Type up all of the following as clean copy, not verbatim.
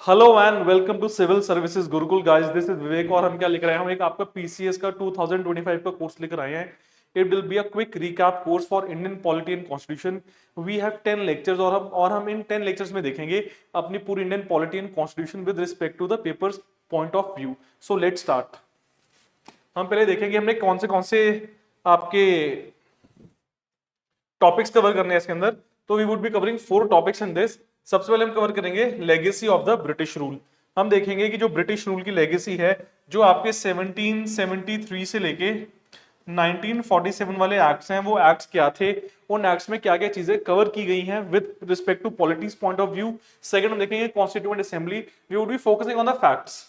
Hello and welcome to civil services Gurukul guys, this is Vivek और हम क्या लिख रहे हैं, हम एक आपका पीसीएस का 2025 का कोर्स लिख रहे हैं। It will be a quick recap course for Indian polity and constitution. We have 10 lectures और हम इन 10 लेक्चर्स में देखेंगे अपनी पूरी Indian polity and constitution with respect to the papers point of view. So let's start. हम पहले देखेंगे हमने कौन से आपके टॉपिक्स कवर करने हैं इसके अंदर। तो we would be covering 4 topics in this. सबसे पहले हम कवर करेंगे legacy of the British rule. हम देखेंगे कि जो ब्रिटिश रूल की लेगेसी है, जो आपके 1773 से लेके 1947 वाले एक्ट्स हैं, वो एक्ट्स क्या थे, उन एक्ट्स में क्या क्या चीजें कवर की गई हैं with respect to politics point of view. Second हम देखेंगे constituent assembly. We would be focusing on the facts.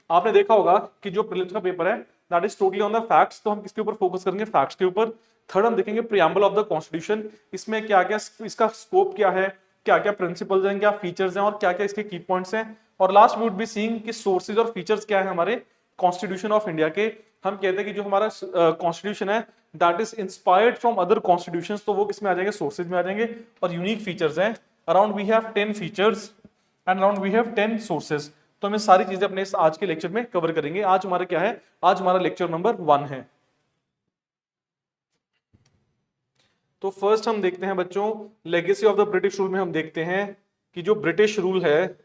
आपने देखा होगा कि जो प्रीलिम्स का पेपर है that is totally on the facts, तो हम किसके ऊपर फोकस करेंगे, फैक्ट्स के ऊपर। थर्ड हम देखेंगे प्रियम्बल ऑफ द कॉन्स्टिट्यूशन। इसमें क्या क्या इसका स्कोप क्या है, क्या क्या प्रिंसिपल्स हैं, क्या फीचर्स हैं और क्या क्या इसके की पॉइंट्स हैं। और last we would be seeing कि सोर्सेज और फीचर्स क्या है हमारे कॉन्स्टिट्यूशन ऑफ इंडिया के। हम कहते हैं कि जो हमारा कॉन्स्टिट्यूशन है that is inspired from other constitutions, तो वो किस में आ जाएंगे, सोर्सेज में आ जाएंगे। और यूनिक फीचर्स हैं, around we have 10 features and around we have 10 sources. तो हम सारी चीजें अपने इस आज के लेक्चर में कवर करेंगे। आज हमारा क्या है, आज हमारा लेक्चर नंबर 1 है। तो फर्स्ट हम देखते हैं बच्चों, legacy of the British rule में हम देखते हैं कि जो ब्रिटिश रूल है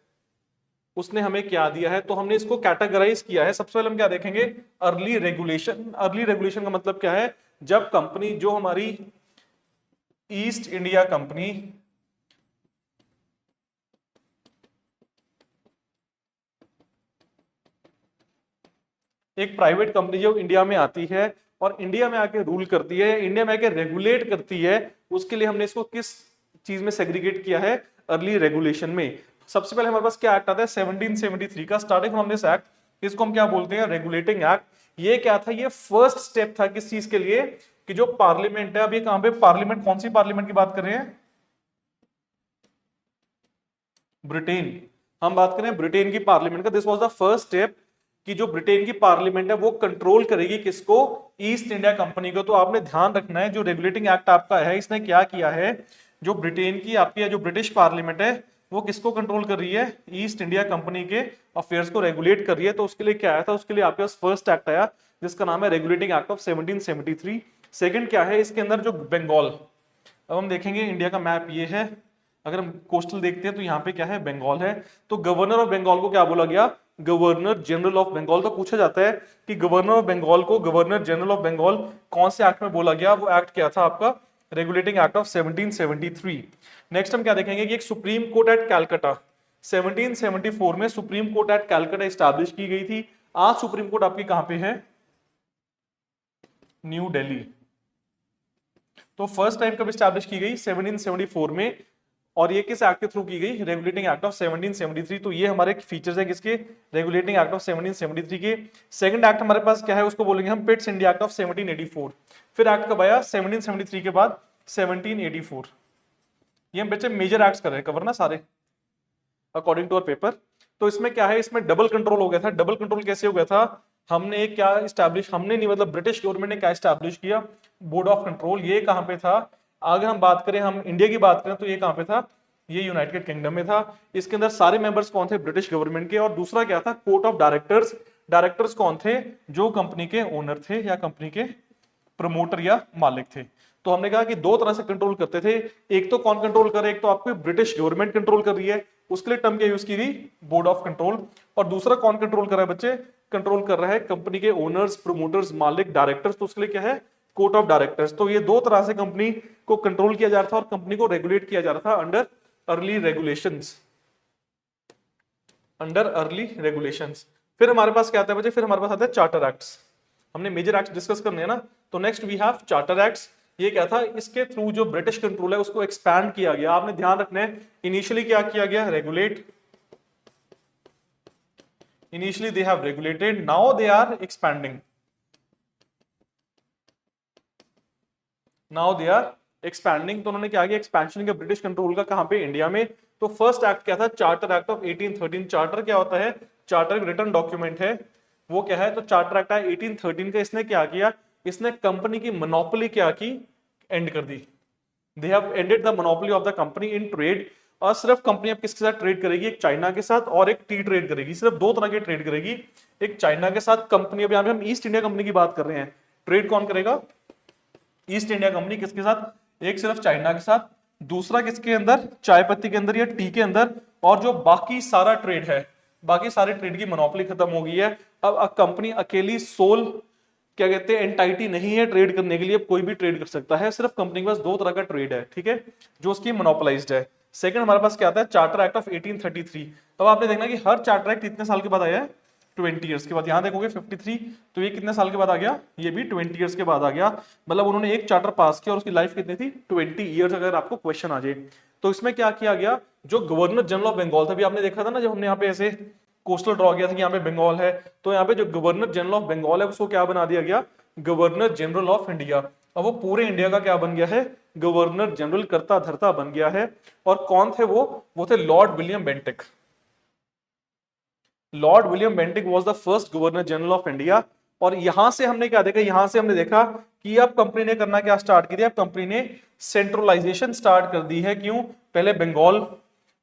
उसने हमें क्या दिया है। तो हमने इसको कैटेगराइज किया है। सबसे पहले हम क्या देखेंगे, अर्ली रेगुलेशन। अर्ली रेगुलेशन का मतलब क्या है, जब कंपनी, जो हमारी ईस्ट इंडिया कंपनी एक प्राइवेट कंपनी जो इंडिया में आती है और इंडिया में आके रूल करती है, इंडिया में आके रेगुलेट करती है, उसके लिए हमने इसको किस चीज में सेग्रीगेट किया है, अर्ली रेगुलेशन में। सबसे पहले हमारे पास क्या एक्ट आता है, 1773 का। स्टार्टिंग फ्रॉम दिस एक्ट, इसको हम क्या बोलते हैं, रेगुलेटिंग एक्ट। ये क्या था, ये फर्स्ट स्टेप था किस चीज के लिए, कि जो पार्लियामेंट है, अभी कहां पे पार्लियामेंट, कौन सी पार्लियामेंट की बात कर रहे हैं, ब्रिटेन। हम बात करें ब्रिटेन की पार्लियामेंट का। This was the first step कि जो ब्रिटेन की पार्लियामेंट है वो कंट्रोल करेगी किसको, ईस्ट इंडिया कंपनी को। तो आपने ध्यान रखना है, जो रेगुलेटिंग एक्ट आपका है इसने क्या किया है, जो ब्रिटेन की आपकी जो ब्रिटिश पार्लियामेंट है वो किसको कंट्रोल कर रही है, ईस्ट इंडिया कंपनी के अफेयर्स को रेगुलेट कर रही है। तो उसके लिए क्या आया था, उसके लिए आपके पास फर्स्ट एक्ट आया जिसका नाम है रेगुलेटिंग एक्ट ऑफ 1773। सेकंड क्या है, इसके अंदर जो बंगाल, अब हम देखेंगे इंडिया का मैप ये है, अगर हम कोस्टल देखते हैं तो यहाँ पे क्या है, बंगाल है। तो गवर्नर ऑफ बंगाल को क्या बोला गया, गवर्नर जनरल ऑफ बंगाल। तो पूछा जाता है कि गवर्नर ऑफ बंगाल को गवर्नर जनरल ऑफ बंगाल कौन से एक्ट में बोला गया, वो एक्ट क्या था आपका, रेगुलेटिंग एक्ट ऑफ 1773। नेक्स्ट हम क्या देखेंगे कि एक सुप्रीम कोर्ट एट कैलकाटा, 1774 में supreme court at Calcutta establish की गई थी। आज सुप्रीम कोर्ट आपकी कहां पे है, न्यू दिल्ली। तो फर्स्ट टाइम कब स्टैब्लिश की गई, 1774 में। और ये किस एक्ट के थ्रू की गई, रेगुलेटिंग एक्ट ऑफ 1773। तो ये हमारे फीचर्स है किसके, रेगुलेटिंग एक्ट ऑफ 1773 के। सेकंड एक्ट हमारे पास क्या है, उसको बोलेंगे हम पिट्स इंडिया एक्ट ऑफ 1784। फिर एक्ट कब आया, 1773 के बाद 1784। ये हम बच्चे मेजर एक्ट्स कर रहे हैं कवर ना सारे, अकॉर्डिंग टू अवर पेपर। तो इसमें क्या है, इसमें डबल कंट्रोल हो गया था। डबल कंट्रोल कैसे हो गया था, हमने क्या स्टैब्लिश, हमने नहीं मतलब ब्रिटिश गवर्नमेंट ने क्या स्टैब्लिश किया, बोर्ड ऑफ कंट्रोल। ये कहां पे था, अगर हम बात करें, हम इंडिया की बात करें तो ये कहां पे था, ये यूनाइटेड किंगडम में था। इसके अंदर सारे मेंबर्स कौन थे, ब्रिटिश गवर्नमेंट के। और दूसरा क्या था, कोर्ट ऑफ डायरेक्टर्स। डायरेक्टर्स कौन थे, जो कंपनी के ओनर थे या कंपनी के प्रमोटर या मालिक थे। तो हमने कहा कि दो तरह से कंट्रोल करते थे, एक तो कौन कंट्रोल कर रहा है, एक तो आपको ब्रिटिश गवर्नमेंट कंट्रोल कर रही है, उसके लिए टर्म क्या यूज की गई, बोर्ड ऑफ कंट्रोल। और दूसरा कौन कंट्रोल कर रहा है बच्चे, कंट्रोल कर रहा है कंपनी के ओनर्स, प्रमोटर्स, मालिक, डायरेक्टर्स। तो उसके लिए क्या है, कोर्ट ऑफ डायरेक्टर्स। तो ये दो तरह से कंपनी को कंट्रोल किया जा रहा था और कंपनी को रेगुलेट किया जा रहा था under early regulations, under early regulations. फिर हमारे पास क्या आता है बच्चे, फिर हमारे पास आता है चार्टर एक्ट्स। हमने मेजर एक्ट डिस्कस करने हैं ना, तो next we have charter acts. ये क्या था, इसके थ्रू जो ब्रिटिश कंट्रोल है उसको एक्सपैंड किया गया। आपने ध्यान रखना है, इनिशियली क्या किया गया, regulate, initially they have regulated, now they are expanding, now they are expanding. तो उन्होंने क्या किया, एक्सपेंशन किया ब्रिटिश कंट्रोल का, कहां पे, इंडिया में। तो फर्स्ट एक्ट क्या था, चार्टर एक्ट ऑफ 1813। चार्टर क्या होता है, चार्टर एक रिटन डॉक्यूमेंट है, वो क्या है, तो चार्टर एक्ट है 1813 का। इसने क्या किया, इसने कंपनी की मोनोपोली क्या की, एंड कर दी। They have ended the monopoly of the company in trade. और सिर्फ कंपनी अब किसके साथ ट्रेड करेगी, एक चाइना के साथ और एक टी ट्रेड करेगी, सिर्फ दो तरह के ट्रेड करेगी। एक चाइना के साथ कंपनी, अब यहाँ पे हम ईस्ट इंडिया कंपनी की बात कर रहे हैं, ट्रेड कौन करेगा, ईस्ट इंडिया कंपनी। किसके साथ, एक सिर्फ चाइना के साथ, दूसरा किसके अंदर, चाय पत्ती के अंदर या टी के अंदर। और जो बाकी सारा ट्रेड है, बाकी सारे ट्रेड की मोनोपोली खत्म हो गई है। अब कंपनी अकेली सोल क्या कहते हैं एंटाइटी नहीं है ट्रेड करने के लिए, अब कोई भी ट्रेड कर सकता है। सिर्फ कंपनी के पास दो तरह का ट्रेड है, ठीक है, जो उसकी मोनोपोलाइज्ड है। सेकंड हमारे पास क्या आता है, चार्टर एक्ट ऑफ 1833। अब आपने देखना कि हर चार्टर एक्ट कितने साल के बाद आया है, 20 ईयर्स के बाद। यहां देखोगे 53, तो ये कितने साल के बाद आ गया, ये भी 20 ईयर्स के बाद आ गया। मतलब उन्होंने एक चार्टर पास किया और उसकी लाइफ कितनी थी, 20 ईयर्स। अगर आपको क्वेश्चन आ जाए तो इसमें क्या किया गया, जो गवर्नर जनरल ऑफ बंगाल था, अभी आपने देखा था ना जब हमने यहाँ पे ऐसे कोस्टल ड्रॉ किया था कि यहाँ पे बंगाल है, तो यहाँ पे जो गवर्नर जनरल ऑफ बंगाल है उसको क्या बना दिया गया, गवर्नर जनरल ऑफ इंडिया। अब वो पूरे इंडिया का क्या बन गया है, गवर्नर जनरल करता धरता बन गया है। और कौन थे वो थे Lord William Bentinck. Lord William Bentinck was the first governor general of India. और यहां से हमने क्या देखा, यहां से हमने देखा कि अब कंपनी ने करना क्या स्टार्ट किया, अब कंपनी ने सेंट्रलाइजेशन स्टार्ट कर दी है। क्यों, पहले बंगाल,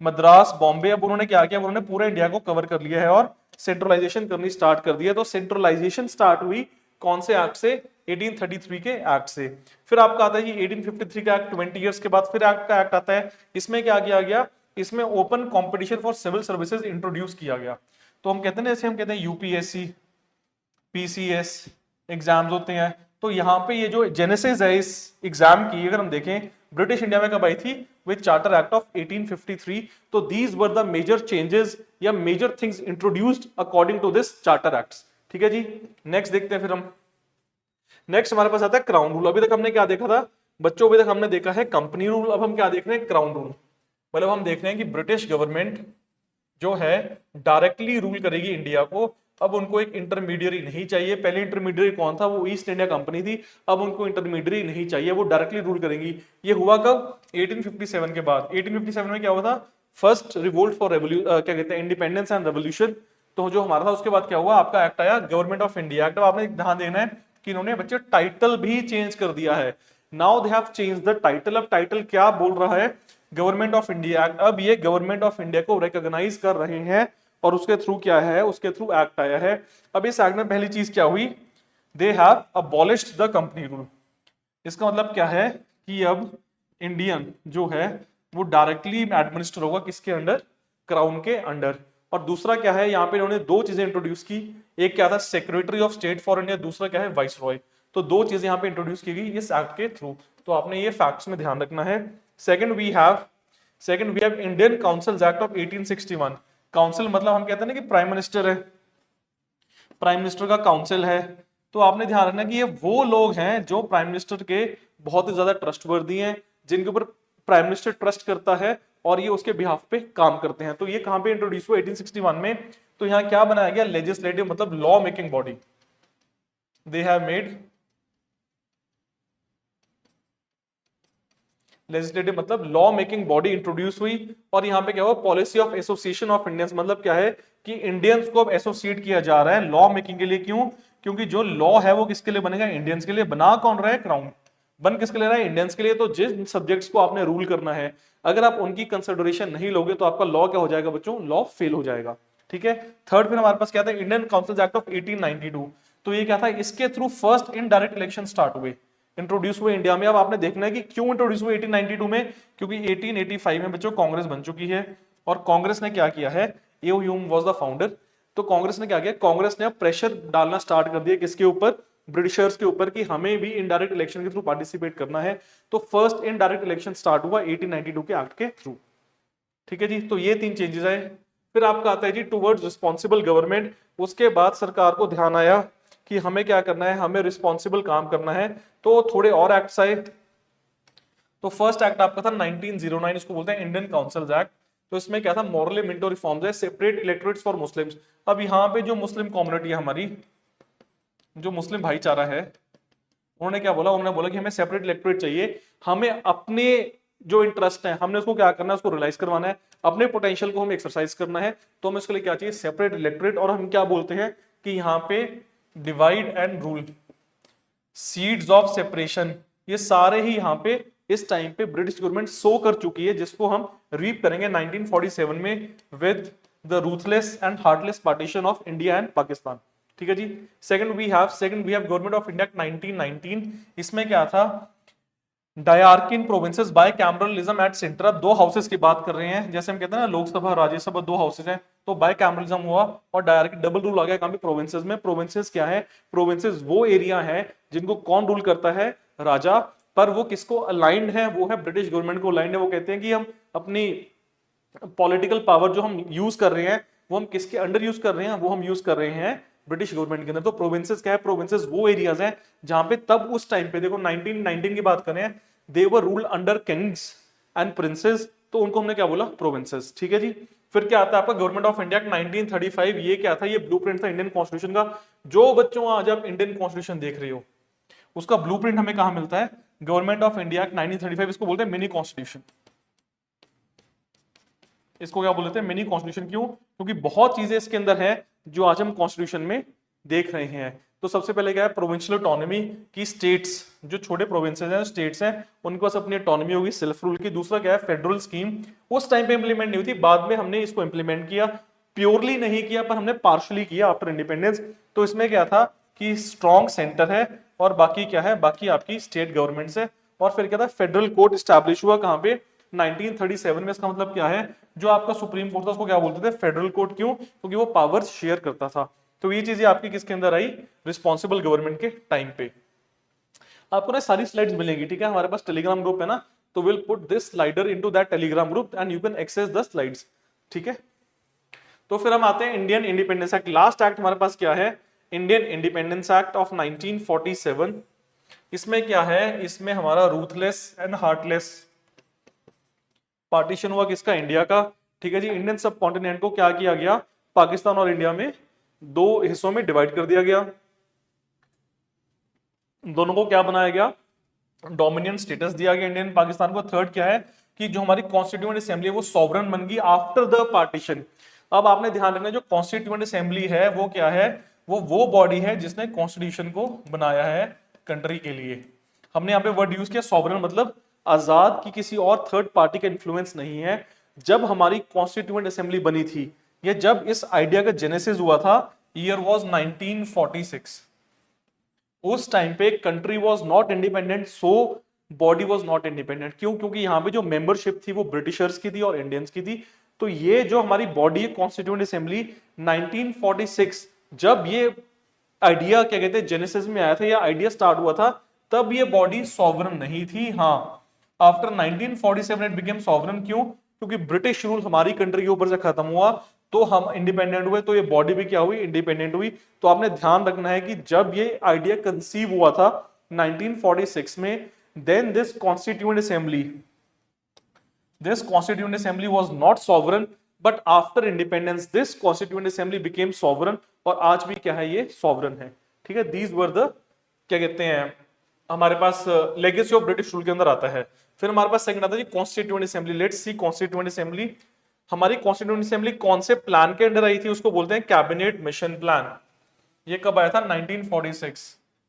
मद्रास, बॉम्बे, अब उन्होंने क्या किया, उन्होंने पूरे इंडिया को कवर कर लिया है और सेंट्रलाइजेशन करनी स्टार्ट कर दी है। तो सेंट्रलाइजेशन स्टार्ट हुई कौन से एक्ट से, 1833 के एक्ट से। फिर आपका आता है ये 1853 का एक्ट, 20 ईयर्स के बाद फिर एक्ट का एक्ट आता है। इसमें क्या किया गया, इसमें open competition for civil services introduce किया गया। तो हम कहते हैं जैसे हम कहते हैं यूपीएससी, पीसीएस एग्जाम्स होते हैं, तो यहाँ पे ये जो जेनेसिस है इस एग्जाम की, अगर हम देखें ब्रिटिश इंडिया में कब आई थी, विद चार्टर एक्ट ऑफ 1853। तो these were the major changes या major things introduced according to this charter acts. ठीक है जी, नेक्स्ट देखते हैं फिर हम। नेक्स्ट हमारे पास आता है क्राउन रूल। अभी तक हमने क्या देखा था बच्चों, अभी तक हमने देखा है कंपनी रूल, अब हम क्या देख रहे हैं, क्राउन रूल। मतलब हम देख रहे हैं कि ब्रिटिश गवर्नमेंट जो है डायरेक्टली रूल करेगी इंडिया को। अब उनको एक इंटरमीडियरी नहीं चाहिए, पहले इंटरमीडियरी कौन था, वो ईस्ट इंडिया कंपनी थी। अब उनको इंटरमीडियरी नहीं चाहिए, वो डायरेक्टली रूल करेंगी। ये हुआ कब, 1857 के बाद। 1857 में क्या हुआ था, फर्स्ट रिवोल्ट फॉर क्या कहते हैं, इंडिपेंडेंस एंड रेवोल्यूशन। तो जो हमारा था उसके बाद क्या हुआ, आपका एक्ट आया गवर्नमेंट ऑफ इंडिया एक्ट। अब आपने ध्यान देना है कि इन्होंने बच्चे टाइटल भी चेंज कर दिया है। Now they have change the title. अब टाइटल क्या बोल रहा है, गवर्नमेंट ऑफ इंडिया एक्ट। अब ये गवर्नमेंट ऑफ इंडिया को रिकॉग्नाइज कर रहे हैं और उसके थ्रू क्या है, उसके थ्रू एक्ट आया है। अब इस एक्ट में पहली चीज क्या हुई, they have abolished the company rule. इसका मतलब क्या है कि अब इंडियन जो है वो डायरेक्टली एडमिनिस्टर होगा किसके अंडर, क्राउन के अंडर। और दूसरा क्या है, यहाँ पे इन्होंने दो चीजें इंट्रोड्यूस की, एक क्या था secretary of state for India, दूसरा क्या है वाइस रॉय। तो दो चीजें यहाँ पे इंट्रोड्यूस की गई इस एक्ट के थ्रू। तो आपने ये फैक्ट्स में ध्यान रखना है। Second we have Indian councils act of 1861। Council मतलब हम कहते हैं ना कि प्राइम मिनिस्टर है, प्राइम मिनिस्टर का काउंसिल है। तो आपने ध्यान रखना कि ये वो लोग हैं जो प्राइम मिनिस्टर के बहुत ही ज्यादा ट्रस्टवर्दी हैं, जिनके ऊपर प्राइम मिनिस्टर ट्रस्ट करता है और ये उसके बिहाफ पे काम करते हैं। तो ये कहां पे इंट्रोड्यूस हुआ, 1861 में। तो यहाँ क्या बनाया गया, लेजिस्लेटिव मतलब law making body. They have made legislative मतलब लॉ मेकिंग बॉडी इंट्रोड्यूस हुई। और यहाँ पे क्या हुआ, policy of association of Indians. मतलब क्या है कि इंडियंस को अब एसोसिएट किया जा रहा है लॉ मेकिंग के लिए। क्यों, क्योंकि जो लॉ है वो किसके लिए बनेगा, इंडियंस के लिए। बना कौन रहा है, क्राउन। बन किसके लिए रहा है, इंडियंस के लिए। तो जिन सब्जेक्ट्स को आपने रूल करना है, अगर आप उनकी कंसिडरेशन नहीं लोगे तो आपका लॉ क्या हो जाएगा बच्चों, लॉ फेल हो जाएगा। ठीक है। थर्ड फिर हमारे पास क्या था, इंडियन काउंसिल एक्ट ऑफ 1892। तो ये क्या था, इसके through first indirect election start हुए, इंट्रोड्यूस हुए इंडिया में। अब आपने देखना है कि क्यों इंट्रोड्यूस हुए 1892 में, क्योंकि 1885 में बच्चों कांग्रेस बन चुकी है। और कांग्रेस ने क्या किया है, एओ ह्यूम वाज द फाउंडर। तो कांग्रेस ने क्या किया, कांग्रेस ने अब प्रेशर डालना स्टार्ट कर दिया किसके ऊपर, ब्रिटिशर्स के ऊपर, कि हमें भी इनडायरेक्ट इलेक्शन के थ्रू पार्टिसिपेट करना है। तो फर्स्ट इनडायरेक्ट इलेक्शन स्टार्ट हुआ 1892 के एक्ट के थ्रू। ठीक है जी, तो ये तीन चेंजेस आए। फिर आपका आता है जी टुवर्ड्स रिस्पॉन्सिबल गवर्नमेंट। उसके बाद सरकार को ध्यान आया कि हमें क्या करना है, हमें रिस्पॉन्सिबल काम करना है। तो थोड़े और एक्ट्स आए। तो फर्स्ट एक्ट आपका था 1909, इसको बोलते हैं इंडियन काउंसिल्स एक्ट। तो इसमें क्या था, मॉरल मिंटो रिफॉर्म्स है, सेपरेट इलेक्टोरेट्स फॉर मुस्लिम्स। अब यहाँ पे जो मुस्लिम कम्युनिटी है हमारी, जो मुस्लिम भाईचारा है, उन्होंने क्या बोला, उन्होंने बोला कि हमें सेपरेट इलेक्टोरेट चाहिए। हमें अपने जो इंटरेस्ट है, हमने उसको क्या करना है, उसको रियलाइज करवाना है, अपने पोटेंशियल को हमें एक्सरसाइज करना है। तो हमें उसके लिए क्या चाहिए, सेपरेट इलेक्टोरेट। और हम क्या बोलते हैं कि यहाँ पे divide and rule, seeds of separation, ये सारे ही यहाँ पे इस टाइम पे ब्रिटिश गवर्नमेंट सो कर चुकी है, जिसको हम रीप करेंगे 1947 में with the ruthless and heartless partition of India and Pakistan. ठीक है जी। Second we have government of India 1919। इसमें क्या था, dyarchy in provinces bicameralism at centre. अब दो हाउसेस की बात कर रहे हैं, जैसे हम कहते हैं ना लोकसभा राज्यसभा दो हाउसेस हैं, तो बाय कैमरलिज्म हुआ और डायरकिन डबल रूल आ गया कहां पे, प्रोविंसेस में। प्रोविंसेस क्या है, प्रोविंसेस वो एरिया है जिनको कौन रूल करता है, राजा, पर वो किसको अलाइंड है, वो है ब्रिटिश गवर्नमेंट को अलाइंड है। वो कहते हैं कि हम अपनी पॉलिटिकल पावर जो हम यूज कर रहे हैं वो हम किसके अंडर यूज कर रहे हैं, वो हम यूज कर रहे हैं ब्रिटिश गवर्नमेंट के अंदर। तो प्रोविंसेस क्या है, प्रोविंसेस वो एरियाज हैं जहां पे तब उस टाइम पे देखो 1919 की बात करें, they were ruled under kings and princes, तो उनको हमने क्या बोला, प्रोविंसेस। ठीक है जी। फिर क्या आता है आपका गवर्नमेंट ऑफ इंडिया 1935। ये क्या था, ये ब्लूप्रिंट था इंडियन कॉन्स्टिट्यूशन का। जो बच्चों आज आप इंडियन कॉन्स्टिट्यूशन देख रहे हो उसका ब्लूप्रिंट हमें कहां मिलता है, गवर्नमेंट ऑफ इंडिया 1935। इसको बोलते हैं मिनी कॉन्स्टिट्यूशन। इसको क्या बोलते हैं, मिनी कॉन्स्टिट्यूशन। क्यों, क्योंकि बहुत चीजें इसके अंदर है जो आज हम कॉन्स्टिट्यूशन में देख रहे हैं। तो सबसे पहले क्या है, प्रोविंशियल ऑटोनॉमी की स्टेट्स, जो छोटे प्रोविंसेस हैं, स्टेट्स हैं, उनके पास अपनी ऑटोनॉमी होगी सेल्फ रूल की। दूसरा क्या है, फेडरल स्कीम। उस टाइम पे इंप्लीमेंट नहीं हुई थी, बाद में हमने इसको इंप्लीमेंट किया, प्योरली नहीं किया पर हमने पार्शली किया आफ्टर इंडिपेंडेंस। तो इसमें क्या था कि स्ट्रॉन्ग सेंटर है और बाकी क्या है, बाकी आपकी स्टेट गवर्नमेंट्स है। और फिर क्या था, फेडरल कोर्ट स्टैब्लिश हुआ कहां पे, 1937 में। इसका मतलब क्या है, जो आपका सुप्रीम कोर्ट था उसको क्या बोलते थे, फेडरल कोर्ट। क्यों, क्योंकि वो पावर शेयर करता था। तो ये चीजें आपकी किसके अंदर आई, रिस्पॉन्सिबल गवर्नमेंट के टाइम पे। आपको ना सारी स्लाइड्स मिलेंगी, ठीक है, हमारे पास टेलीग्राम ग्रुप है ना, तो will put this slider into that Telegram group and you can access the slides. ठीक है। तो फिर हम आते हैं Indian independence act. Last act हमारे पास क्या है, इंडियन इंडिपेंडेंस एक्ट ऑफ 1947। इसमें क्या है, इसमें हमारा रूथलेस एंड हार्टलेस पार्टीशन हुआ किसका, इंडिया का। ठीक है जी। इंडियन सब कॉन्टिनेंट को क्या किया गया, पाकिस्तान और इंडिया में दो हिस्सों में डिवाइड कर दिया गया। दोनों को क्या बनाया गया, डोमिनियन स्टेटस दिया गया इंडियन पाकिस्तान को। थर्ड क्या है कि जो हमारी कॉन्स्टिट्यूएंट असेंबली है वो सॉवरन बन गई आफ्टर द पार्टीशन। अब आपने ध्यान रखना, जो कॉन्स्टिट्यूएंट असेंबली है वो क्या है, वो बॉडी है जिसने कॉन्स्टिट्यूशन को बनाया है कंट्री के लिए। हमने यहाँ पे वर्ड यूज किया सॉवरन, मतलब आजाद, की किसी और थर्ड पार्टी का इन्फ्लुएंस नहीं है। जब हमारी कॉन्स्टिट्यूएंट असेंबली बनी थी, ये जब इस आइडिया का जेनेसिस हुआ था, ईयर वाज 1946। उस टाइम पे country was not independent, so body was not independent. क्यों, क्योंकि यहाँ पे जो मेंबरशिप थी वो ब्रिटिशर्स की थी और इंडियंस की थी। तो ये जो हमारी बॉडी है कॉन्स्टिट्यूएंट असेंबली 1946, जब ये आइडिया क्या कहते हैं जेनेसिस में आया था, या आइडिया स्टार्ट हुआ था, तब ये बॉडी सॉवरन नहीं थी। हाँ, आफ्टर 1947 इट बिकेम सॉवरन। क्यों, क्योंकि ब्रिटिश रूल हमारी कंट्री के ऊपर से खत्म हुआ तो हम इंडिपेंडेंट हुए, तो ये बॉडी भी क्या हुई, इंडिपेंडेंट हुई। तो आपने ध्यान रखना है कि जब ये आइडिया कंसीव हुआ था 1946 में, then this constituent assembly was not sovereign, but after independence this constituent assembly became sovereign, और आज भी क्या है, ये सॉवरन है। ठीक है, दीज वर द क्या कहते हैं हमारे पास लेगेसी ऑफ ब्रिटिश रूल के अंदर आता है। फिर हमारे पास सेकंड आता है constituent assembly. Let's see constituent assembly. हमारी कॉन्स्टिट्यूएंट असेंबली कौन से प्लान के अंडर आई थी, उसको बोलते हैं कैबिनेट मिशन प्लान। ये कब आया था, 1946।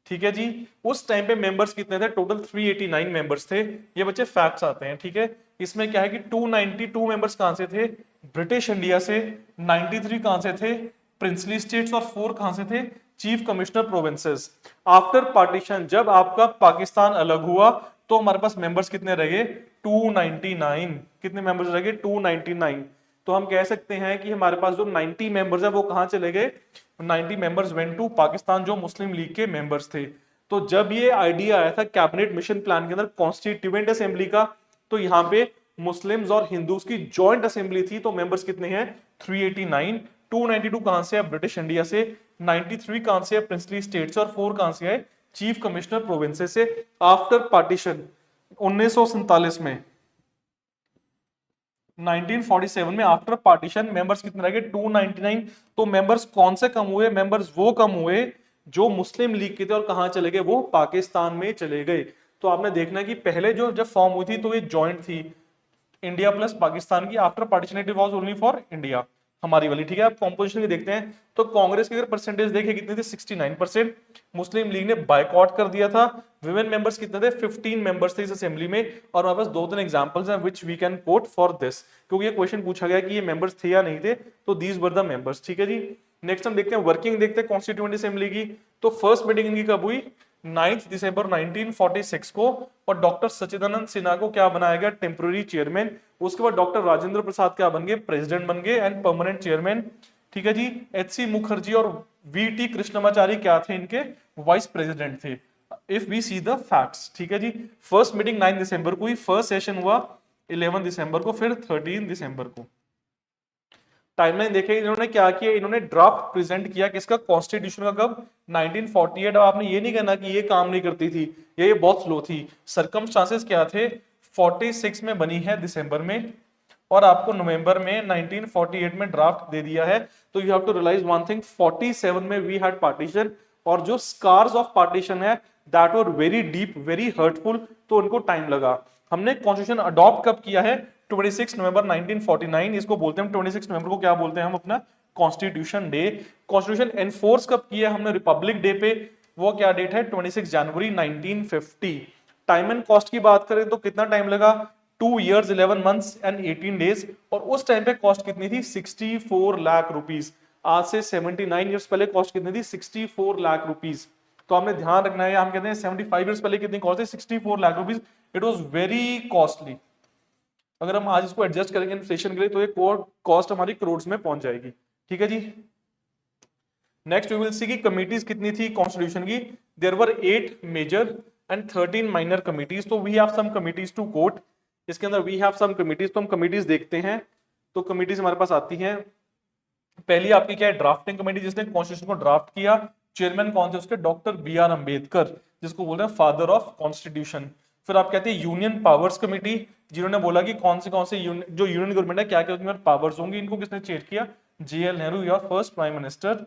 ठीक है जी। उस टाइम पे मेंबर्स कितने थे, टोटल 389 मेंबर्स थे। ये बच्चे फैक्ट्स आते हैं। ठीक है, इसमें क्या है कि 292 मेंबर्स कहां से थे, ब्रिटिश इंडिया से, 93 कहां से थे, प्रिंसली स्टेट्स, और 4 कहां से थे, chief commissioner provinces. After partition जब आपका पाकिस्तान अलग हुआ तो हमारे पास मेंबर्स कितने रह गए, 299। कितने मेंबर्स रह गए, 299। तो हम कह सकते हैं कि हमारे पास जो 90 मेंबर्स है वो कहां चले गए, 90 मेंबर्स वेंट टू पाकिस्तान, जो मुस्लिम लीग के मेंबर्स थे। तो जब ये आइडिया आया था कैबिनेट मिशन प्लान के अंदर कॉन्स्टिट्यूएंट असेंबली का, तो यहाँ पे मुस्लिम्स और हिंदूज की जॉइंट असेंबली थी। तो मेंबर्स कितने हैं, 389। 292 कहां से है, ब्रिटिश इंडिया से, 93 कहां से है, प्रिंसली स्टेट से, और 4 कहां से है, चीफ कमिश्नर प्रोविंसेस से। आफ्टर पार्टीशन 1947 में, 1947 में आफ्टर पार्टीशन मेंबर्स कितने रह गए, 299। तो मेंबर्स कौन से कम हुए, मेंबर्स वो कम हुए जो मुस्लिम लीग के थे, और कहां चले गए, वो पाकिस्तान में चले गए। तो आपने देखना कि पहले जो जब फॉर्म हुई थी तो ये जॉइंट थी, इंडिया प्लस पाकिस्तान की। After partition it was only for India. हमारी वाली, ठीक है। आप कॉम्पोजिशन की देखते हैं तो कांग्रेस की अगर परसेंटेज देखें कितनी थी 69%, मुस्लिम लीग ने बायकॉट कर दिया था, विमेन मेंबर्स कितने थे 15 मेंबर्स थे इस असेंबली में। और हमारे पास 2-3 एग्जांपल्स हैं which we can quote for this, क्योंकि ये क्वेश्चन पूछा गया कि ये मेंबर्स थे या नहीं थे, तो दीज वर द मेंबर्स, ठीक है जी। नेक्स्ट हम देखते हैं वर्किंग, देखते हैं कॉन्स्टिट्यूएंट असेंबली की। तो फर्स्ट मीटिंग इनकी कब हुई 9 दिसंबर 1946 को, और डॉक्टर सच्चिदानंद सिन्हा को क्या बनाया गया टेम्पररी चेयरमैन। उसके बाद डॉक्टर राजेंद्र प्रसाद क्या बन गए प्रेसिडेंट बन गए एंड परमानेंट चेयरमैन, ठीक है जी। एच.सी. मुखर्जी और वी.टी. कृष्णमाचारी क्या थे इनके वाइस प्रेसिडेंट थे, if we see the facts, ठीक है जी। फर्स्ट मीटिंग 9 दिसंबर को हुई, फर्स्ट सेशन हुआ 11 दिसंबर को, फिर 13 दिसंबर को। टाइमलाइन देखें, इन्होंने क्या किया, इन्होंने ड्राफ्ट प्रेजेंट किया किसका कॉन्स्टिट्यूशन का, कब 1948। अब आपने ये नहीं कहना कि ये काम नहीं करती थी, ये बहुत स्लो थी। सरकमस्टांसेस क्या थे, 46 में बनी है दिसंबर में, और आपको नवंबर में 1948 में ड्राफ्ट दे दिया है। तो you have to realise one thing, 47 में वी हैड पार्टीशन, और जो स्कार्स ऑफ पार्टीशन है that were very deep, very hurtful, तो उनको टाइम लगा। हमने कॉन्स्टिट्यूशन अडॉप्ट कब किया है 26 नवंबर 1949, इसको बोलते हैं 26 नवंबर को क्या बोलते हैं हम अपना कॉन्स्टिट्यूशन डे। कॉन्स्टिट्यूशन एनफोर्स कब किया हमने रिपब्लिक डे पे, वो क्या डेट है 26 जनवरी 1950। टाइम एंड कॉस्ट की बात करें तो कितना टाइम लगा 2 years 11 months and 18 days, और उस टाइम पे कॉस्ट कितनी थी 64 लाख रुपीस। आज से 79 ईयर्स पहले कॉस्ट कितनी थी 64 लाख रुपीस। तो हमने ध्यान रखना है, हम कहते हैं 75 ईयर्स पहले कितनी कॉस्ट थी 64 lakh rupees. It was very costly. अगर हम आज इसको एडजस्ट करेंगे इन्फ्लेशन के लिए तो ये कॉस्ट हमारी करोड़ में पहुंच जाएगी, ठीक है जी। नेक्स्ट वी विल सी की कमिटीज कितनी थी कॉन्स्टिट्यूशन की, there were 8 major and 13 minor committees. तो we have some committees to quote, इसके अंदर वी हैव सम कमिटीज, तो हम कमिटीज देखते हैं। तो कमिटीज हमारे पास आती हैं, पहली आपकी क्या है ड्राफ्टिंग कमेटी, जिसने कॉन्स्टिट्यूशन को ड्राफ्ट किया। चेयरमैन कौन थे उसके, डॉक्टर बी आर अम्बेडकर, जिसको बोलते हैं फादर ऑफ कॉन्स्टिट्यूशन। फिर आप कहते हैं यूनियन पावर्स कमेटी, जिन्होंने बोला कि कौन से जो यूनियन गवर्नमेंट है क्या क्या उसमें पावर्स होंगी, इनको किसने चेयर किया, जे.एल. नेहरू, या फर्स्ट प्राइम मिनिस्टर।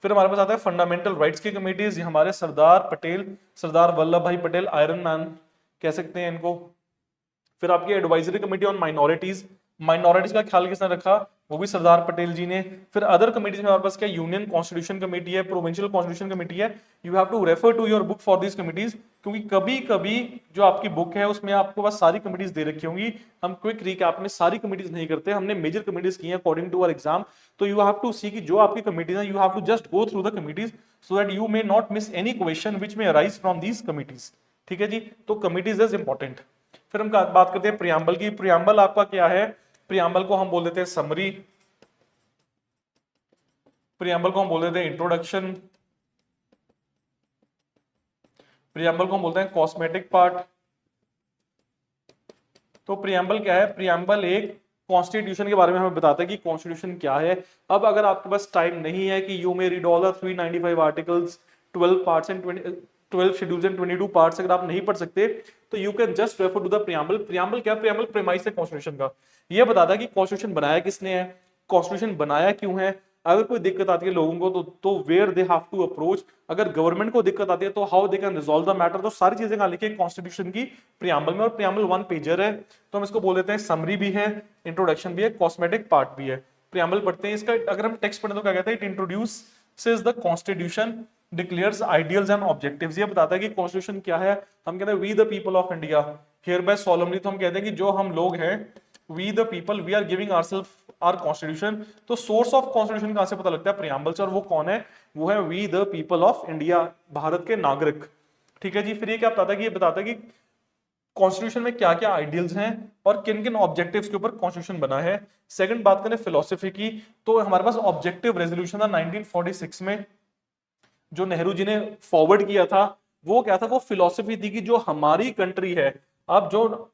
फिर हमारे पास आता है फंडामेंटल राइट्स की कमिटीज, हमारे सरदार पटेल, सरदार वल्लभ भाई पटेल, आयरन मैन कह सकते हैं इनको। फिर आपकी advisory committee on minorities, minorities का ख्याल किसने रखा, वो भी सरदार पटेल जी ने। फिर अदर कमेटीज में हमारे पास क्या यूनियन कॉन्स्टिट्यूशन कमेटी है, प्रोविंशियल कॉन्स्टिट्यूशन कमेटी है। You have to refer to your book for this committees, क्योंकि कभी कभी जो आपकी बुक है उसमें आपको पास सारी कमिटीज दे रखी होंगी। हम क्विक रिकैप में सारी कमिटीज नहीं करते, हमने मेजर कमिटीज की हैं अकॉर्डिंग टू आवर एग्जाम। तो यू हैव टू सी कि जो आपकी कमिटीज है, you have to just go through the committees so that you may not miss any question which may arise from these committees, ठीक है जी। तो committees is important. फिर हम बात करते हैं प्रियम्बल की। प्रियम्बल आपका क्या है, प्रियम्बल को हम बोल देते हैं समरी, प्रियम्बल को हम बोल देते हैं इंट्रोडक्शन, प्रियम्बल को हम बोलते हैं कॉस्मेटिक पार्ट। तो प्रियम्बल क्या है, प्रियम्बल एक कॉन्स्टिट्यूशन के बारे में हमें बताता है कि कॉन्स्टिट्यूशन क्या है। अब अगर आपके पास टाइम नहीं है कि you may read all the 395 articles, 12 parts and 12 schedules and 22 parts, अगर आप नहीं पढ़ सकते तो you can just refer to the preamble. Preamble क्या, प्रियम्बल प्रीमाइस है कॉन्स्टिट्यूशन का, ये बताता है कि कॉन्स्टिट्यूशन बनाया किसने है, कॉन्स्टिट्यूशन बनाया क्यों है। अगर कोई दिक्कत आती है लोगों को तो where they have to approach, अगर गवर्नमेंट को दिक्कत आती है तो how they can resolve the matter. तो सारी चीजें कहां लिखी है कॉन्स्टिट्यूशन की प्रियम्बल में, और प्रियम्बल 1 पेजर है। तो हम इसको बोल देते हैं समरी भी है, इंट्रोडक्शन भी है, कॉस्मेटिक पार्ट भी है। प्रियम्बल पढ़ते हैं, इसका अगर हम टेक्स्ट पढ़े तो क्या कहते हैं, it introduces the constitution, declares ideals and objectives. ये बताता है कि कॉन्स्टिट्यूशन क्या है। हम कहते हैं we the people of India hereby solemnly, तो हम कहते हैं कि जो हम लोग हैं we the people we are giving ourself our constitution. तो सोर्स ऑफ कॉन्स्टिट्यूशन कहां से पता लगता है, प्रियम्बल से, और वो कौन है, वो है we the people of India, Bharat के नागरिक, ठीक है जी। फिर ये क्या बताता है कि ये बताता है कि कॉन्स्टिट्यूशन में क्या क्या आइडियल्स हैं और किन किन ऑब्जेक्टिव्स के ऊपर कॉन्स्टिट्यूशन बना है। सेकंड बात करें फिलोसफी की, तो हमारे पास ऑब्जेक्टिव रेजोल्यूशन था 1946 में जो नेहरू जी ने फॉरवर्ड किया था। वो क्या था, वो फिलोसफी थी कि जो हमारी कंट्री है, अब जो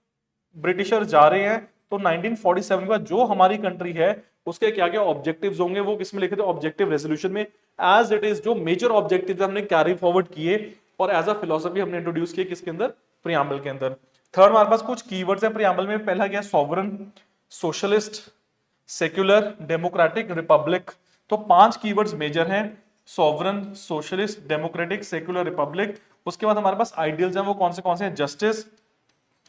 ब्रिटिशर जा रहे हैं तो 1947 के बाद जो हमारी कंट्री है उसके क्या क्या ऑब्जेक्टिव्स होंगे, वो किसमें लिखे थे, ऑब्जेक्टिव रेजोल्यूशन में। एज इट इज जो मेजर ऑब्जेक्टिव हमने कैरी फॉरवर्ड किए और एज अ फिलोसफी हमने इंट्रोड्यूस किए किसके अंदर, प्रियम्बल के अंदर। थर्ड हमारे पास कुछ कीवर्ड्स है प्रियम्बल में, पहला क्या, sovereign, socialist, secular, democratic, Republic. तो 5 कीवर्ड्स मेजर हैं, sovereign, socialist, democratic, secular, Republic. उसके बाद हमारे पास आइडियल्स हैं, वो कौन से हैं, justice,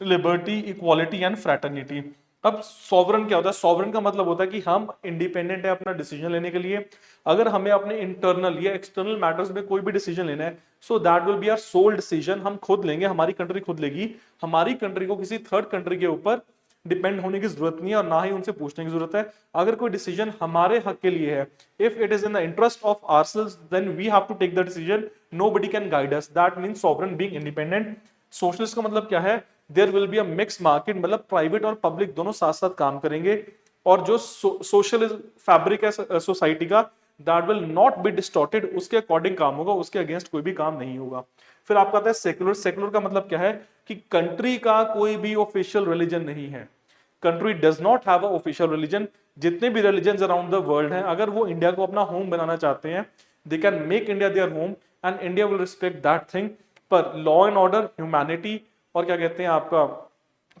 liberty, equality and fraternity. अब सॉवरन क्या होता है? सॉवरन का मतलब होता है कि हम इंडिपेंडेंट है अपना डिसीजन लेने के लिए। अगर हमें अपने इंटरनल या एक्सटर्नल मैटर्स में कोई भी डिसीजन लेना है, so that will be our sole decision, हम खुद लेंगे, हमारी कंट्री खुद लेगी। हमारी कंट्री को किसी थर्ड कंट्री के ऊपर डिपेंड होने की जरूरत नहीं है और ना ही उनसे पूछने की जरूरत है। अगर कोई डिसीजन हमारे हक के लिए है, if it is in the interest of ourselves, then we have to take the decision, nobody can guide us. That means sovereign being independent. Socialist का मतलब क्या है? There will be a mix market, मतलब private और public दोनों साथ साथ काम करेंगे। और जो सोशल फैब्रिक है सोसाइटी का, that will not be distorted, उसके अकॉर्डिंग काम होगा, उसके अगेंस्ट कोई भी काम नहीं होगा। फिर आपका आता है सेक्युलर। सेक्युलर का मतलब क्या है? कि कंट्री का कोई भी ऑफिशियल रिलीजन नहीं है। Country does not have a official religion. जितने भी रिलीजन अराउंड द वर्ल्ड हैं, अगर वो इंडिया को अपना होम बनाना चाहते हैं, they can make India their home and India will respect that thing. पर लॉ एंड ऑर्डर, ह्यूमैनिटी और क्या कहते हैं आपका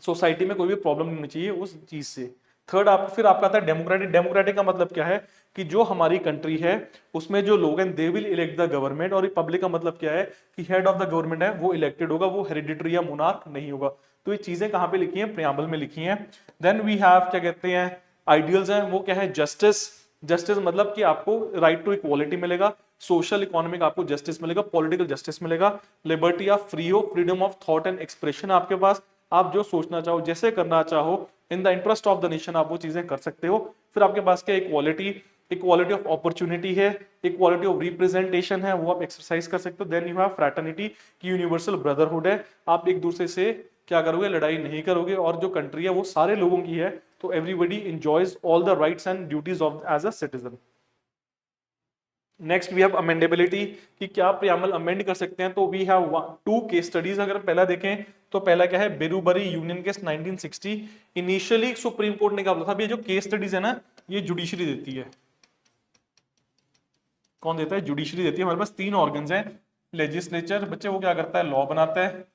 सोसाइटी में कोई भी प्रॉब्लम नहीं होनी चाहिए उस चीज से। थर्ड आप फिर आपका आता है डेमोक्रेटिक। डेमोक्रेटिक का मतलब क्या है? कि जो हमारी कंट्री है उसमें जो लोग हैं they will elect the government. और रिपब्लिक का मतलब क्या है? कि हेड ऑफ द गवर्नमेंट है वो इलेक्टेड होगा, वो हेरिडिटरी या मोनार्क नहीं होगा। तो ये चीजें कहां पे लिखी हैं? प्रियम्बल में लिखी हैं। देन वी हैव क्या कहते हैं आइडियल्स हैं, वो क्या है? जस्टिस। जस्टिस मतलब कि आपको राइट टू इक्वालिटी मिलेगा, सोशल इकोनॉमिक आपको जस्टिस मिलेगा, पॉलिटिकल जस्टिस मिलेगा, लिबर्टी, आप फ्री हो, freedom of thought and expression आपके पास, आप जो सोचना चाहो जैसे करना चाहो इन the interest of the nation आप वो चीजें कर सकते हो। फिर आपके पास क्या? इक्वालिटी। इक्वालिटी ऑफ अपॉर्चुनिटी है, इक्वालिटी ऑफ रिप्रेजेंटेशन है, वो आप एक्सरसाइज कर सकते हो। देन यू हैव फ्रैटर्निटी की यूनिवर्सल ब्रदरहुड है, आप एक दूसरे से क्या करोगे? लड़ाई नहीं करोगे। और जो कंट्री है वो सारे लोगों की है, तो everybody enjoys all the rights and duties of as a citizen. Next we have amendability, कि क्या प्रियम्बल अमेंड कर सकते हैं? तो we have two case studies. अगर पहला देखें तो पहला क्या है? Berubari union case 1960। Initially supreme court ने क्या बोला था? ये जो केस स्टडीज है ना, ये जुडिशरी देती है। कौन देता है? जुडिशरी देती है। हमारे पास तीन ऑर्गन्स हैं। लेजिस्लेचर बच्चे वो क्या करता है? लॉ बनाता है।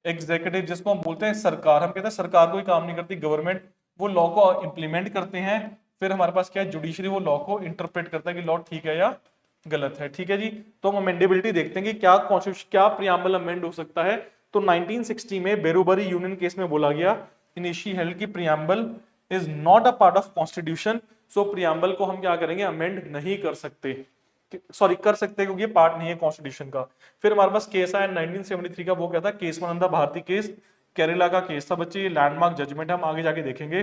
एग्जीक्यूटिव जिसको हम बोलते हैं सरकार, हम कहते हैं सरकार कोई काम नहीं करती, गवर्नमेंट, वो लॉ को इंप्लीमेंट करते हैं। फिर हमारे पास क्या है? जुडिशरी, वो लॉ को इंटरप्रेट करता है कि लॉ ठीक है या गलत है। ठीक है जी। तो हम अमेंडेबिलिटी देखते हैं कि क्या कॉन्स्टिट्यूशन, क्या प्रियम्बल अमेंड हो सकता है। तो 1960 में बेरूबरी यूनियन केस में बोला गया, इनिशियली हेल्ड की preamble is not a part of constitution. So preamble को हम क्या करेंगे? अमेंड नहीं कर सकते, सॉरी कर सकते हैं, क्योंकि ये पार्ट नहीं है कॉन्स्टिट्यूशन का। फिर हमारे पास केस आया 1973 का, वो क्या था? केशवानंदा भारती केस, केरला का केस था बच्चे। ये लैंडमार्क जजमेंट है, हम आगे जाके देखेंगे।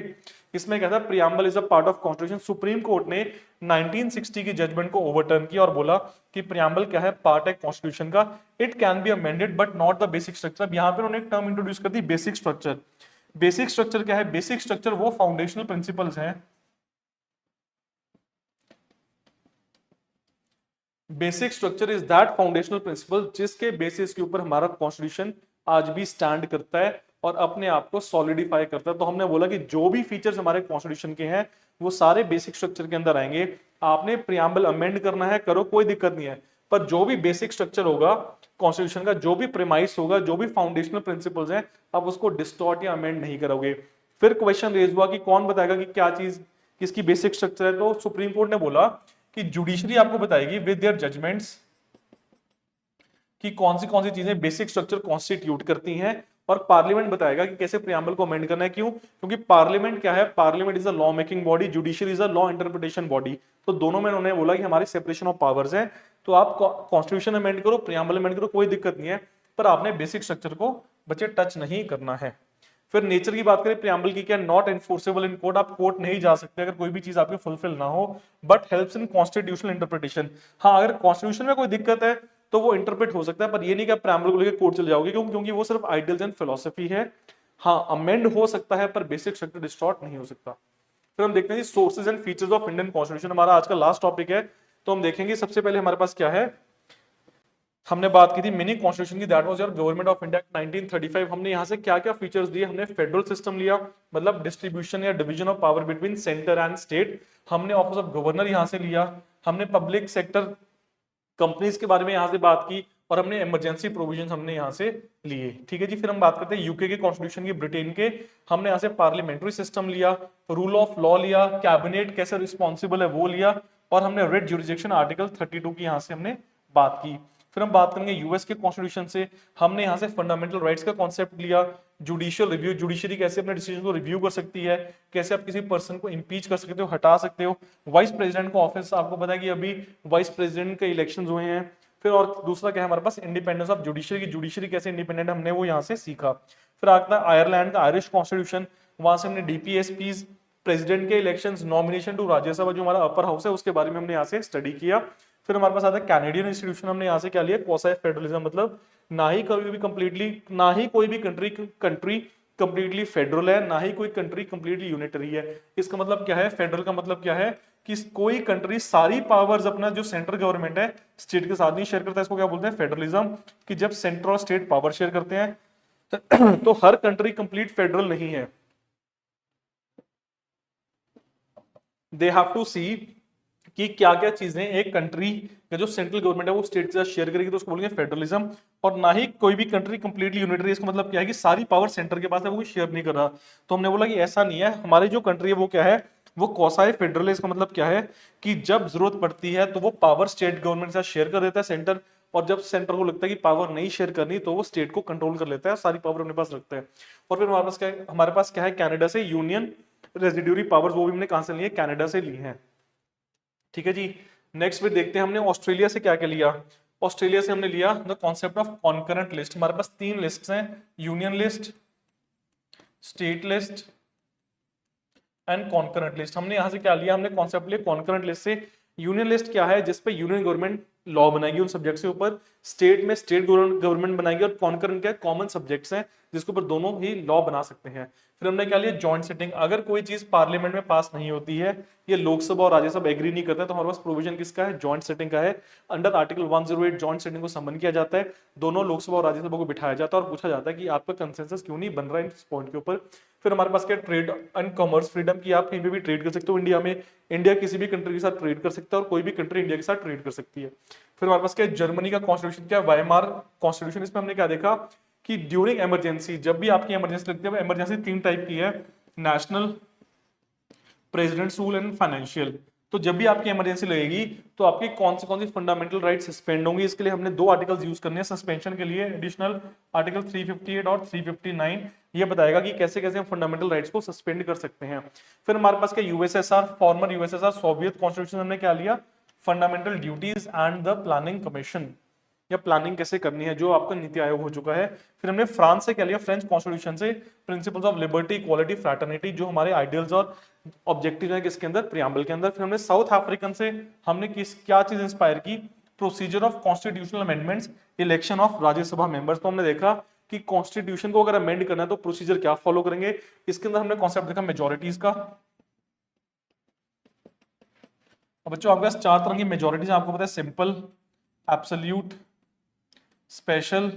इसमें क्या था? Preamble is a part of constitution. Supreme court ने 1960 की जजमेंट को ओवरटर्न किया और बोला कि प्रियम्बल क्या है? पार्ट है कॉन्स्टिट्यूशन का। It can be amended but not the basic structure. अब यहाँ पे उन्होंने एक टर्म इंट्रोड्यूस कर दी, बेसिक स्ट्रक्चर। बेसिक स्ट्रक्चर क्या है? बेसिक स्ट्रक्चर वो फाउंडेशनल प्रिंसिपल्स हैं, basic structure is that foundational principle जिसके बेसिस के ऊपर हमारा कॉन्स्टिट्यूशन आज भी स्टैंड करता है और अपने आप को सॉलिडिफाई करता है। तो हमने बोला कि जो भी फीचर्स हमारे कॉन्स्टिट्यूशन के हैं वो सारे बेसिक स्ट्रक्चर के अंदर आएंगे। आपने प्रियम्बल अमेंड करना है, करो, कोई दिक्कत नहीं है, पर जो भी बेसिक स्ट्रक्चर होगा कॉन्स्टिट्यूशन का, जो भी प्रेमाइस होगा, जो भी फाउंडेशनल प्रिंसिपल्स हैं, आप उसको डिस्टॉर्ट या अमेंड नहीं करोगे। फिर क्वेश्चन रेज हुआ कि कौन बताएगा कि क्या चीज किसकी बेसिक स्ट्रक्चर है? तो सुप्रीम कोर्ट ने बोला कि जुडिशरी आपको बताएगी विद देयर जजमेंट्स कि कौन सी चीजें बेसिक स्ट्रक्चर कॉन्स्टिट्यूट करती हैं, और पार्लियामेंट बताएगा कि कैसे प्रियम्बल को अमेंड करना है। क्यों? क्योंकि पार्लियामेंट क्या है? Parliament is a law making body, judiciary is a law interpretation body. तो दोनों में उन्होंने बोला कि हमारी सेपरेशन ऑफ पावर्स है। तो आप कॉन्स्टिट्यूशन अमेंड करो, प्रियम्बल अमेंड करो, कोई दिक्कत नहीं है, पर आपने बेसिक स्ट्रक्चर को बच्चे टच नहीं करना है। फिर नेचर की बात करें प्रियम्बल की, क्या? नॉट एनफोर्सेबल इन कोर्ट, आप कोर्ट नहीं जा सकते अगर कोई भी चीज आपकी फुलफिल ना हो, but helps in constitutional interpretation. हाँ, अगर कॉन्स्टिट्यूशन में कोई दिक्कत है तो वो इंटरप्रेट हो सकता है, पर ये नहीं कि आप प्रियम्बल को लेकर कोर्ट चले जाओगे। क्यों? क्योंकि वो सिर्फ आइडियल्स एंड फिलोसफी है। हाँ, अमेंड हो सकता है पर बेसिक स्ट्रक्चर डिस्टॉर्ट नहीं हो सकता। फिर हम देखते हैं sources and features of Indian constitution, हमारा आज का लास्ट टॉपिक है। तो हम देखेंगे सबसे पहले हमारे पास क्या है। हमने बात की थी मिनी कॉन्स्टिट्यूशन की, that was your government of India 1935। हमने यहाँ से क्या क्या फीचर्स दिए? हमने फेडरल सिस्टम लिया, मतलब डिस्ट्रीब्यूशन या division of power between centre and state. हमने ऑफिस ऑफ गवर्नर यहाँ से लिया, हमने पब्लिक सेक्टर कंपनीज के बारे में यहाँ से बात की, और हमने इमरजेंसी प्रोविजन हमने यहाँ से लिए। ठीक है जी। फिर हम बात करते हैं यूके के कॉन्स्टिट्यूशन की, ब्रिटेन के। हमने यहाँ से पार्लियामेंट्री सिस्टम लिया, रूल ऑफ लॉ लिया, कैबिनेट कैसे रिस्पॉन्सिबल है वो लिया, और हमने रेड ज्यूरिसडिक्शन आर्टिकल 32 की यहाँ से हमने बात की। फिर हम बात करेंगे यूएस के कॉन्स्टिट्यूशन से, हमने यहाँ से फंडामेंटल राइट्स का कॉन्सेप्ट लिया, जुडिशियल रिव्यू, जुडिशरी कैसे अपने डिसीजन को रिव्यू कर सकती है, कैसे आप किसी पर्सन को इम्पीच कर सकते हो, हटा सकते हो, वाइस प्रेसिडेंट का ऑफिस, आपको पता है कि अभी वाइस प्रेसिडेंट के इलेक्शन हुए हैं। फिर और दूसरा क्या है हमारे पास, इंडिपेंडेंस ऑफ जुडिशरी की, जुडिशरी कैसे इंडिपेंडेंट, हमने वो यहाँ से सीखा। फिर आता है आयरलैंड का आयरिश कॉन्स्टिट्यूशन, वहां से हमने डीपीएसपीज, प्रेसिडेंट के इलेक्शंस, नॉमिनेशन टू राज्यसभा जो हमारा अपर हाउस है उसके बारे में हमने यहाँ से स्टडी किया। फिर हमारे पास आता है कैनेडियन इंस्टीट्यूशन, हमने यहाँ से क्या लिया, क्वासी फेडरलिज्म, मतलब ना ही कभी भी कंप्लीटली, ना ही कोई भी कंट्री कंप्लीटली फेडरल है, ना ही कोई कंट्री कंप्लीटली यूनिटरी है। इसका मतलब क्या है, फेडरल का मतलब क्या है कि कोई कंट्री सारी पावर्स अपना जो सेंट्रल गवर्नमेंट है स्टेट के साथ नहीं शेयर करता है, इसको क्या बोलते हैं, फेडरलिज्म। कि जब सेंटर और स्टेट पावर शेयर करते हैं तो हर कंट्री कंप्लीट फेडरल नहीं है, दे हैव टू सी कि क्या क्या चीजें एक कंट्री का जो सेंट्रल गवर्नमेंट है वो स्टेट के साथ शेयर करेगी, तो उसको बोलेंगे फेडरलिज्म। और ना ही कोई भी कंट्री कंप्लीटली यूनिटरी, इसका मतलब क्या है कि सारी पावर सेंटर के पास है, वो कोई शेयर नहीं कर रहा। तो हमने बोला कि ऐसा नहीं है, हमारी जो कंट्री है वो क्या है, वो क्वासी फेडरल है। इसका मतलब क्या है कि जब जरूरत पड़ती है तो वो पावर स्टेट गवर्नमेंट के साथ शेयर कर देता है सेंटर, और जब सेंटर को लगता है कि पावर नहीं शेयर करनी तो वो स्टेट को कंट्रोल कर लेता है, सारी पावर अपने पास रखता है। और फिर हमारे पास क्या है, कनाडा से यूनियन रेजिड्यूरी पावर्स, वो भी हमने कहां से ली है, कनाडा से ली है। ठीक है जी। नेक्स्ट फिर देखते हैं हमने ऑस्ट्रेलिया से क्या क्या लिया। ऑस्ट्रेलिया से हमने लिया the concept of concurrent list. हमारे पास 3 लिस्ट हैं, union list, state list and concurrent list. हमने यहां से क्या लिया, हमने कॉन्सेप्ट लिया कॉन्करेंट लिस्ट से। यूनियन लिस्ट क्या है, जिसपे यूनियन गवर्नमेंट लॉ बनाएगी उन सब्जेक्ट के ऊपर, स्टेट में स्टेट गवर्नमेंट बनाएगी, और कॉन्करेंट क्या है, कॉमन सब्जेक्ट्स हैं जिसके ऊपर दोनों ही लॉ बना सकते हैं। फिर हमने क्या लिया, जॉइंट सिटिंग। अगर कोई चीज पार्लियामेंट में पास नहीं होती है, ये लोकसभा और राज्यसभा एग्री नहीं करता है, तो हमारे पास प्रोविजन किसका है, जॉइंट सिटिंग का है। अंडर आर्टिकल 108 जॉइंट सिटिंग को समन किया जाता है, दोनों लोकसभा और राज्यसभा को बिठाया जाता है और पूछा जाता है कि आपका कंसेंसस क्यों नहीं बन रहा है इस पॉइंट के ऊपर। फिर हमारे पास क्या, ट्रेड एंड कॉमर्स फ्रीडम, की आप कहीं पे भी ट्रेड कर सकते हो इंडिया में, इंडिया किसी भी कंट्री के साथ ट्रेड कर सकता है और कोई भी कंट्री इंडिया के साथ ट्रेड कर सकती है। फिर हमारे पास क्या, जर्मनी का कॉन्स्टिट्यूशन, क्या वाइमार कॉन्स्टिट्यूशन। इसमें हमने क्या देखा कि ड्यूरिंग इमरजेंसी, जब भी आपकी इमरजेंसी लगती है, इमरजेंसी 3 टाइप की है, national, presidents rule and financial. तो जब भी आपकी इमरजेंसी लगेगी तो आपकी कौन सी फंडामेंटल राइट सस्पेंड होंगी, इसके लिए हमने 2 आर्टिकल्स यूज करने हैं सस्पेंशन के लिए, एडिशनल आर्टिकल 358 और 359। ये बताएगा कि कैसे कैसे हम फंडामेंटल राइट्स को सस्पेंड कर सकते हैं। फिर हमारे पास क्या, USSR, farmer USSR, Soviet constitution, हमने क्या लिया, fundamental duties and the planning commission, या प्लानिंग कैसे करनी है, जो आपका नीति आयोग हो चुका है। फिर हमने फ्रांस से क्या लिया, फ्रेंच कॉन्स्टिट्यूशन से principles of liberty, equality, fraternity, जो हमारे आइडियल्स और ऑब्जेक्टिव है किसके अंदर, प्रियम्बल के अंदर। फिर हमने साउथ अफ्रीकन से हमने क्या चीज इंस्पायर की, procedure of constitutional amendments, election of Rajya Sabha members. तो हमने देखा कि कॉन्स्टिट्यूशन को अगर अमेंड करना है तो प्रोसीजर क्या फॉलो करेंगे। इसके अंदर हमने कॉन्सेप्ट देखा मेजोरिटीज का। अब बच्चों आपके पास 4 तरह की मेजोरिटीज आपको पता है, सिंपल, एब्सोल्यूट, स्पेशल,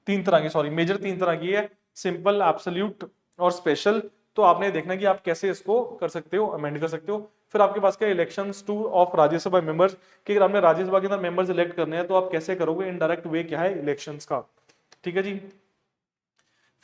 3 तरह की, सॉरी मेजर 3 तरह की है, सिंपल, एब्सोल्यूट और स्पेशल। तो आपने देखना कि आप कैसे इसको कर सकते हो, अमेंड कर सकते हो। फिर आपके पास क्या, elections two of Rajya Sabha members, कि अगर आपने राज्यसभा के अंदर मेंबर्स इलेक्ट करने हैं तो आप कैसे करोगे, इनडायरेक्ट वे क्या है इलेक्शंस का। ठीक है जी।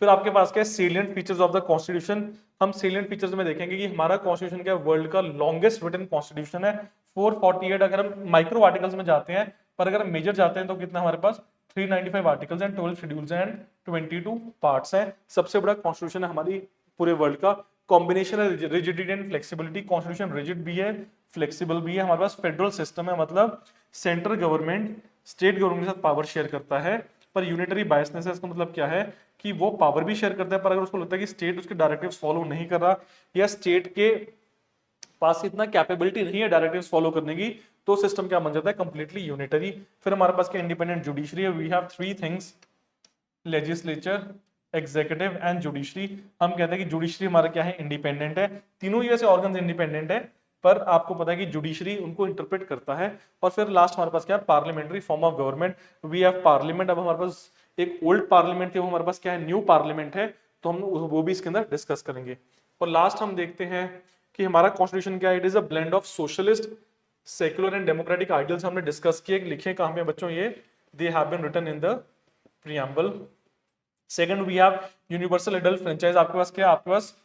फिर आपके पास क्या है, salient features of the constitution. हम सेलिएंट फीचर्स में देखेंगे कि हमारा कॉन्स्टिट्यूशन क्या है, वर्ल्ड का लॉन्गेस्ट रिटन कॉन्स्टिट्यूशन है, 448। अगर हम माइक्रो आर्टिकल्स में जाते हैं, पर अगर हम मेजर जाते हैं तो कितना हमारे पास 395 articles and 12 schedules and 22 parts हैं। सबसे बड़ा कॉन्स्टिट्यूशन है हमारी पूरे वर्ल्ड का। कॉम्बिनेशन है rigidity and flexibility, constitution rigid भी है, फ्लेक्सिबल भी है। हमारे पास फेडरल सिस्टम है, मतलब सेंट्रल गवर्नमेंट स्टेट गवर्नमेंट के साथ पावर शेयर करता है, पर यूनिटरी बायसनेस है। इसका मतलब क्या है कि वो पावर भी शेयर करता है, पर अगर उसको लगता है कि स्टेट उसके डायरेक्टिव्स फॉलो नहीं कर रहा, या स्टेट के पास इतना कैपेबिलिटी नहीं है डायरेक्टिव्स फॉलो करने की, तो सिस्टम क्या बन जाता है, कंप्लीटली यूनिटरी। फिर हमारे पास क्या, इंडिपेंडेंट जुडिशरी है। We have 3 things, legislature, executive and judiciary. हम कहते हैं कि जुडिशरी हमारा क्या है, इंडिपेंडेंट है। तीनों ही वैसे ऑर्गन्स इंडिपेंडेंट है, पर आपको पता है कि जुडिशरी उनको इंटरप्रेट करता है। और फिर लास्ट हमारे पास क्या है, parliamentary form of government. We have parliament. अब हमारे पास एक ओल्ड पार्लियामेंट थी, वो हमारे पास क्या है, न्यू पार्लियामेंट है, तो हम वो भी इसके अंदर डिस्कस करेंगे। और लास्ट हम देखते हैं कि हमारा कॉन्स्टिट्यूशन क्या है, it is a blend of socialist, secular and democratic ideals हमने डिस्कस किए। लिखे कहां पे बच्चों, ये they have been written in the preamble. Second we have universal adult franchise. आपके पास क्या है, आपके पास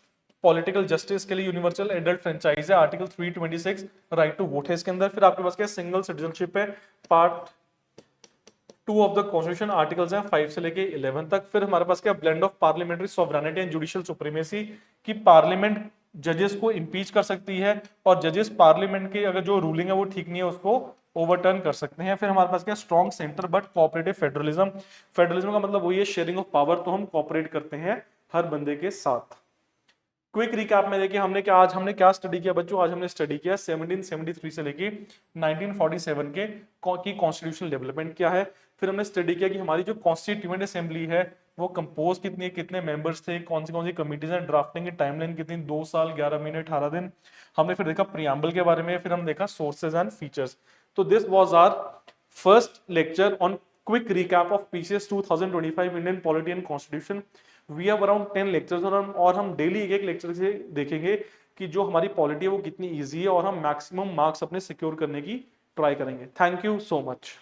पॉलिटिकल जस्टिस के लिए यूनिवर्सल एडल्ट फ्रेंचाइज है, आर्टिकल 326 राइट टू वोट है इसके अंदर। फिर आपके पास क्या सिंगल सिटीजनशिप है, part 2 of the constitution, articles हैं 5 से लेके 11 तक। फिर हमारे पास क्या blend of parliamentary sovereignty and judicial supremacy, कि पार्लियामेंट जजेस को इम्पीच कर सकती है और जजेस पार्लियामेंट की अगर जो रूलिंग है वो ठीक नहीं है उसको ओवरटर्न कर सकते हैं। फिर हमारे पास क्या strong centre but cooperative federalism, federalism का मतलब वही है शेयरिंग ऑफ पावर, तो हम कोऑपरेट करते हैं हर बंदे के साथ। क्विक रिकैप में देखिए हमने क्या स्टडी किया बच्चों, आज हमने स्टडी किया 1773 से लेके 1947 के की कॉन्स्टिट्यूशनल डेवलपमेंट क्या है। फिर हमने स्टडी किया कि हमारी जो कॉन्स्टिट्यूएंट असेंबली है वो कंपोज कितनी है, कितने मेंबर्स थे, कौन सी कमिटीज हैं, ड्राफ्टिंग की टाइमलाइन कितनी, 2 साल 11 महीने 18 दिन। हमने फिर देखा प्रियम्बल के बारे में, फिर हम देखा सोर्सेज एंड फीचर्स। तो this was our first lecture on quick recap of PCS 2025 Indian polity and constitution. We have around 10 lectures और हम डेली एक लेक्चर से देखेंगे कि जो हमारी पॉलिटी है वो कितनी इजी है और हम मैक्सिमम मार्क्स अपने सिक्योर करने की ट्राई करेंगे। Thank you so much.